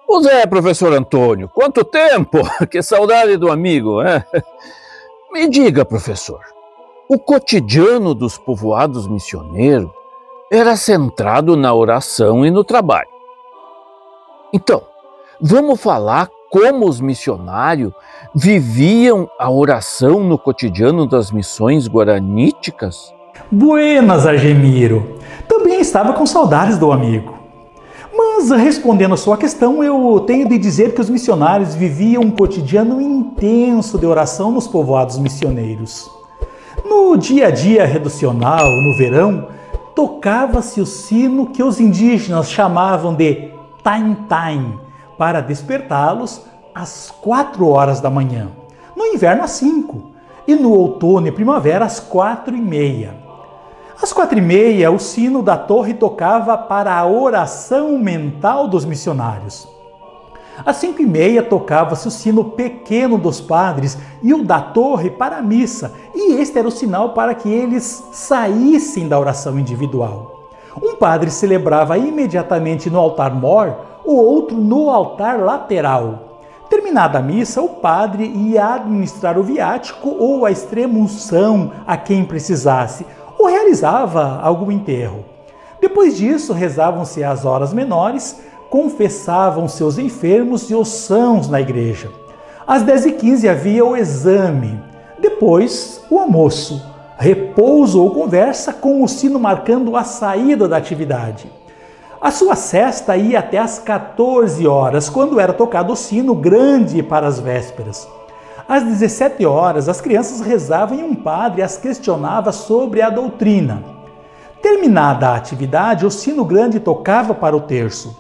Pois é, professor Antônio, quanto tempo! Que saudade do amigo, né? Me diga, professor, o cotidiano dos povoados missioneiros era centrado na oração e no trabalho. Então, vamos falar como os missionários viviam a oração no cotidiano das missões guaraníticas? Buenas, Argemiro! Também estava com saudades do amigo. Mas, respondendo a sua questão, eu tenho de dizer que os missionários viviam um cotidiano intenso de oração nos povoados missioneiros. No dia a dia reducional, no verão, tocava-se o sino que os indígenas chamavam de tain-tain, para despertá-los às 4 horas da manhã. No inverno, às 5, e no outono e primavera, às 4h30. Às 4h30, o sino da torre tocava para a oração mental dos missionários. Às 5h30, tocava-se o sino pequeno dos padres e o da torre para a missa, e este era o sinal para que eles saíssem da oração individual. Um padre celebrava imediatamente no altar-mor, o outro no altar lateral. Terminada a missa, o padre ia administrar o viático ou a extrema-unção a quem precisasse, ou realizava algum enterro. Depois disso, rezavam-se as horas menores, confessavam seus enfermos e os sãos na igreja. Às 10h15 havia o exame, depois o almoço, repouso ou conversa com o sino marcando a saída da atividade. A sua sesta ia até às 14 horas, quando era tocado o sino grande para as vésperas. Às 17 horas, as crianças rezavam e um padre as questionava sobre a doutrina. Terminada a atividade, o sino grande tocava para o terço.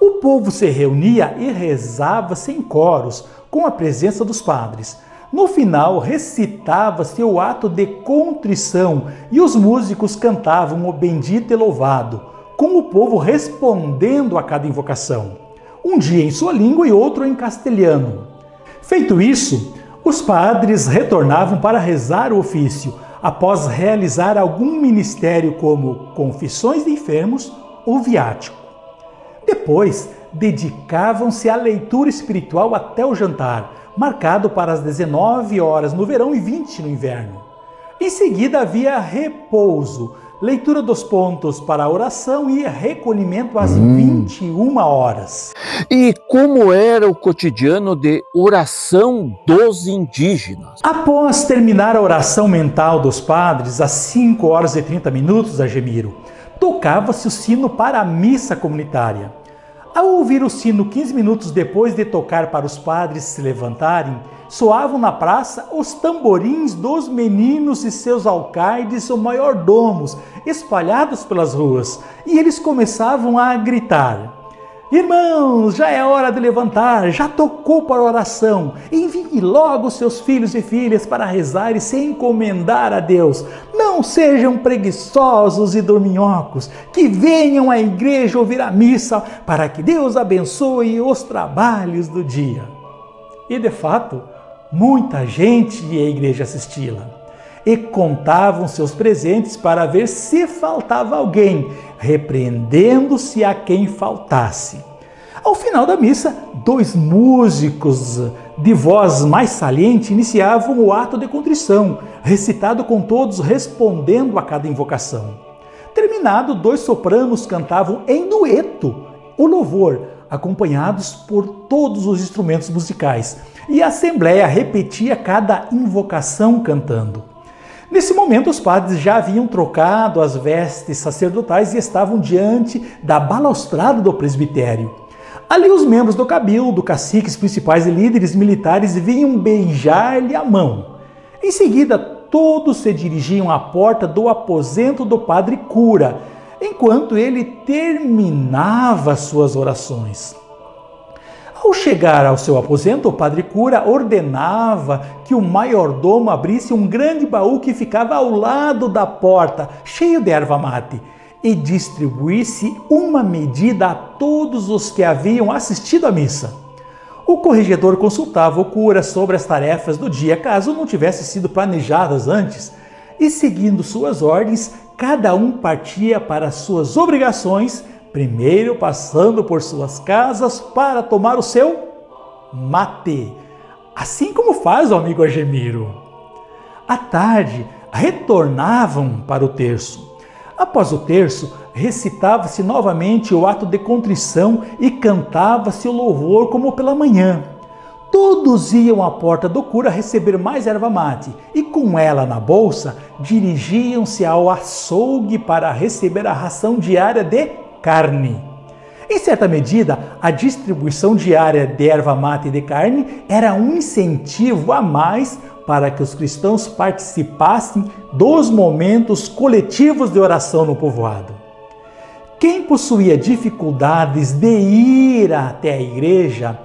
O povo se reunia e rezava-se em coros, com a presença dos padres. No final, recitava-se o ato de contrição e os músicos cantavam o bendito e louvado, com o povo respondendo a cada invocação, um dia em sua língua e outro em castelhano. Feito isso, os padres retornavam para rezar o ofício, após realizar algum ministério como confissões de enfermos ou viático. Depois, dedicavam-se à leitura espiritual até o jantar, marcado para as 19 horas no verão e 20 no inverno. Em seguida havia repouso, leitura dos pontos para a oração e recolhimento às 21 horas. E como era o cotidiano de oração dos indígenas? Após terminar a oração mental dos padres, às 5 horas e 30 minutos, Argemiro, tocava-se o sino para a missa comunitária. Ao ouvir o sino 15 minutos depois de tocar para os padres se levantarem, soavam na praça os tamborins dos meninos e seus alcaides ou maiordomos, espalhados pelas ruas, e eles começavam a gritar: "Irmãos, já é hora de levantar, já tocou para a oração, envie logo seus filhos e filhas para rezar e se encomendar a Deus. Não sejam preguiçosos e dorminhocos, que venham à igreja ouvir a missa para que Deus abençoe os trabalhos do dia." E de fato, muita gente ia à igreja assisti-la e contavam seus presentes para ver se faltava alguém, repreendendo-se a quem faltasse. Ao final da missa, 2 músicos de voz mais saliente iniciavam o ato de contrição, recitado com todos respondendo a cada invocação. Terminado, 2 sopranos cantavam em dueto o louvor, acompanhados por todos os instrumentos musicais, e a assembleia repetia cada invocação cantando. Nesse momento, os padres já haviam trocado as vestes sacerdotais e estavam diante da balaustrada do presbitério. Ali, os membros do cabildo, caciques principais e líderes militares vinham beijar-lhe a mão. Em seguida, todos se dirigiam à porta do aposento do padre cura, enquanto ele terminava suas orações. Ao chegar ao seu aposento, o padre cura ordenava que o maiordomo abrisse um grande baú que ficava ao lado da porta, cheio de erva mate, e distribuísse uma medida a todos os que haviam assistido à missa. O corregedor consultava o cura sobre as tarefas do dia, caso não tivessem sido planejadas antes, e seguindo suas ordens, cada um partia para suas obrigações, primeiro passando por suas casas para tomar o seu mate, assim como faz o amigo Argemiro. À tarde, retornavam para o terço. Após o terço, recitava-se novamente o ato de contrição e cantava-se o louvor como pela manhã. Todos iam à porta do cura receber mais erva mate e, com ela na bolsa, dirigiam-se ao açougue para receber a ração diária de carne. Em certa medida, a distribuição diária de erva mate e de carne era um incentivo a mais para que os cristãos participassem dos momentos coletivos de oração no povoado. Quem possuía dificuldades de ir até a igreja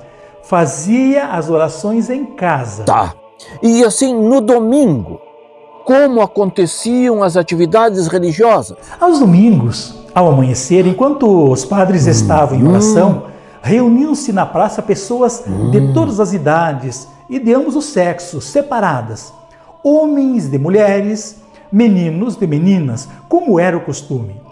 fazia as orações em casa. Tá. E assim, no domingo, como aconteciam as atividades religiosas? Aos domingos, ao amanhecer, enquanto os padres estavam em oração, reuniam-se na praça pessoas de todas as idades e de ambos os sexos, separadas. Homens de mulheres, meninos de meninas, como era o costume.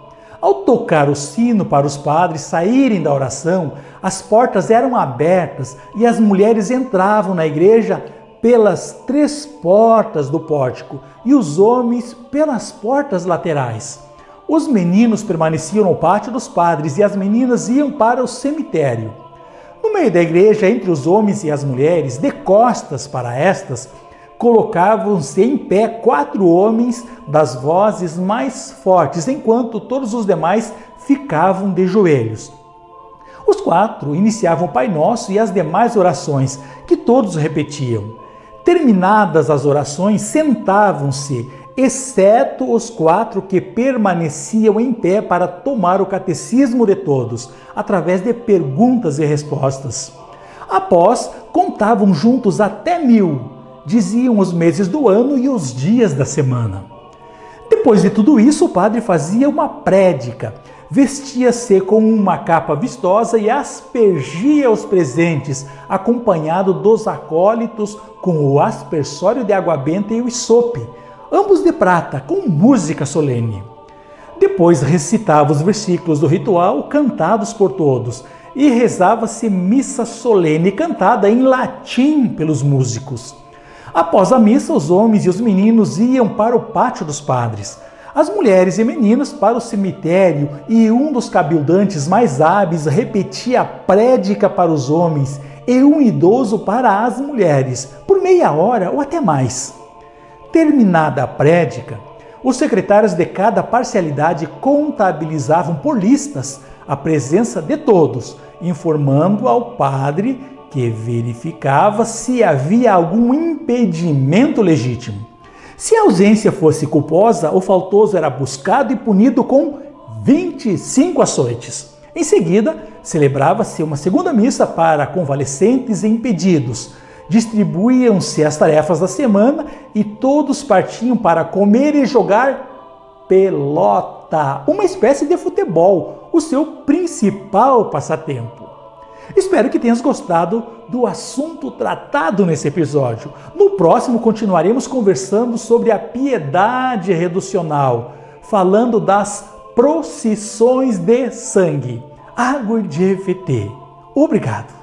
Ao tocar o sino para os padres saírem da oração, as portas eram abertas e as mulheres entravam na igreja pelas 3 portas do pórtico e os homens pelas portas laterais. Os meninos permaneciam no pátio dos padres e as meninas iam para o cemitério. No meio da igreja, entre os homens e as mulheres, de costas para estas, colocavam-se em pé 4 homens das vozes mais fortes, enquanto todos os demais ficavam de joelhos. Os 4 iniciavam o Pai Nosso e as demais orações, que todos repetiam. Terminadas as orações, sentavam-se, exceto os 4 que permaneciam em pé para tomar o catecismo de todos, através de perguntas e respostas. Após, contavam juntos até 1000, diziam os meses do ano e os dias da semana. Depois de tudo isso, o padre fazia uma prédica, vestia-se com uma capa vistosa e aspergia os presentes, acompanhado dos acólitos com o aspersório de água benta e o isope, ambos de prata, com música solene. Depois recitava os versículos do ritual cantados por todos e rezava-se missa solene cantada em latim pelos músicos. Após a missa, os homens e os meninos iam para o pátio dos padres, as mulheres e meninas para o cemitério e um dos cabildantes mais hábeis repetia a prédica para os homens e um idoso para as mulheres, por meia hora ou até mais. Terminada a prédica, os secretários de cada parcialidade contabilizavam por listas a presença de todos, informando ao padre que verificava se havia algum impedimento legítimo. Se a ausência fosse culposa, o faltoso era buscado e punido com 25 açoites. Em seguida, celebrava-se uma segunda missa para convalescentes e impedidos. Distribuíam-se as tarefas da semana e todos partiam para comer e jogar pelota, uma espécie de futebol, o seu principal passatempo. Espero que tenhas gostado do assunto tratado nesse episódio. No próximo continuaremos conversando sobre a piedade reducional, falando das procissões de sangue. Água de EFT. Obrigado.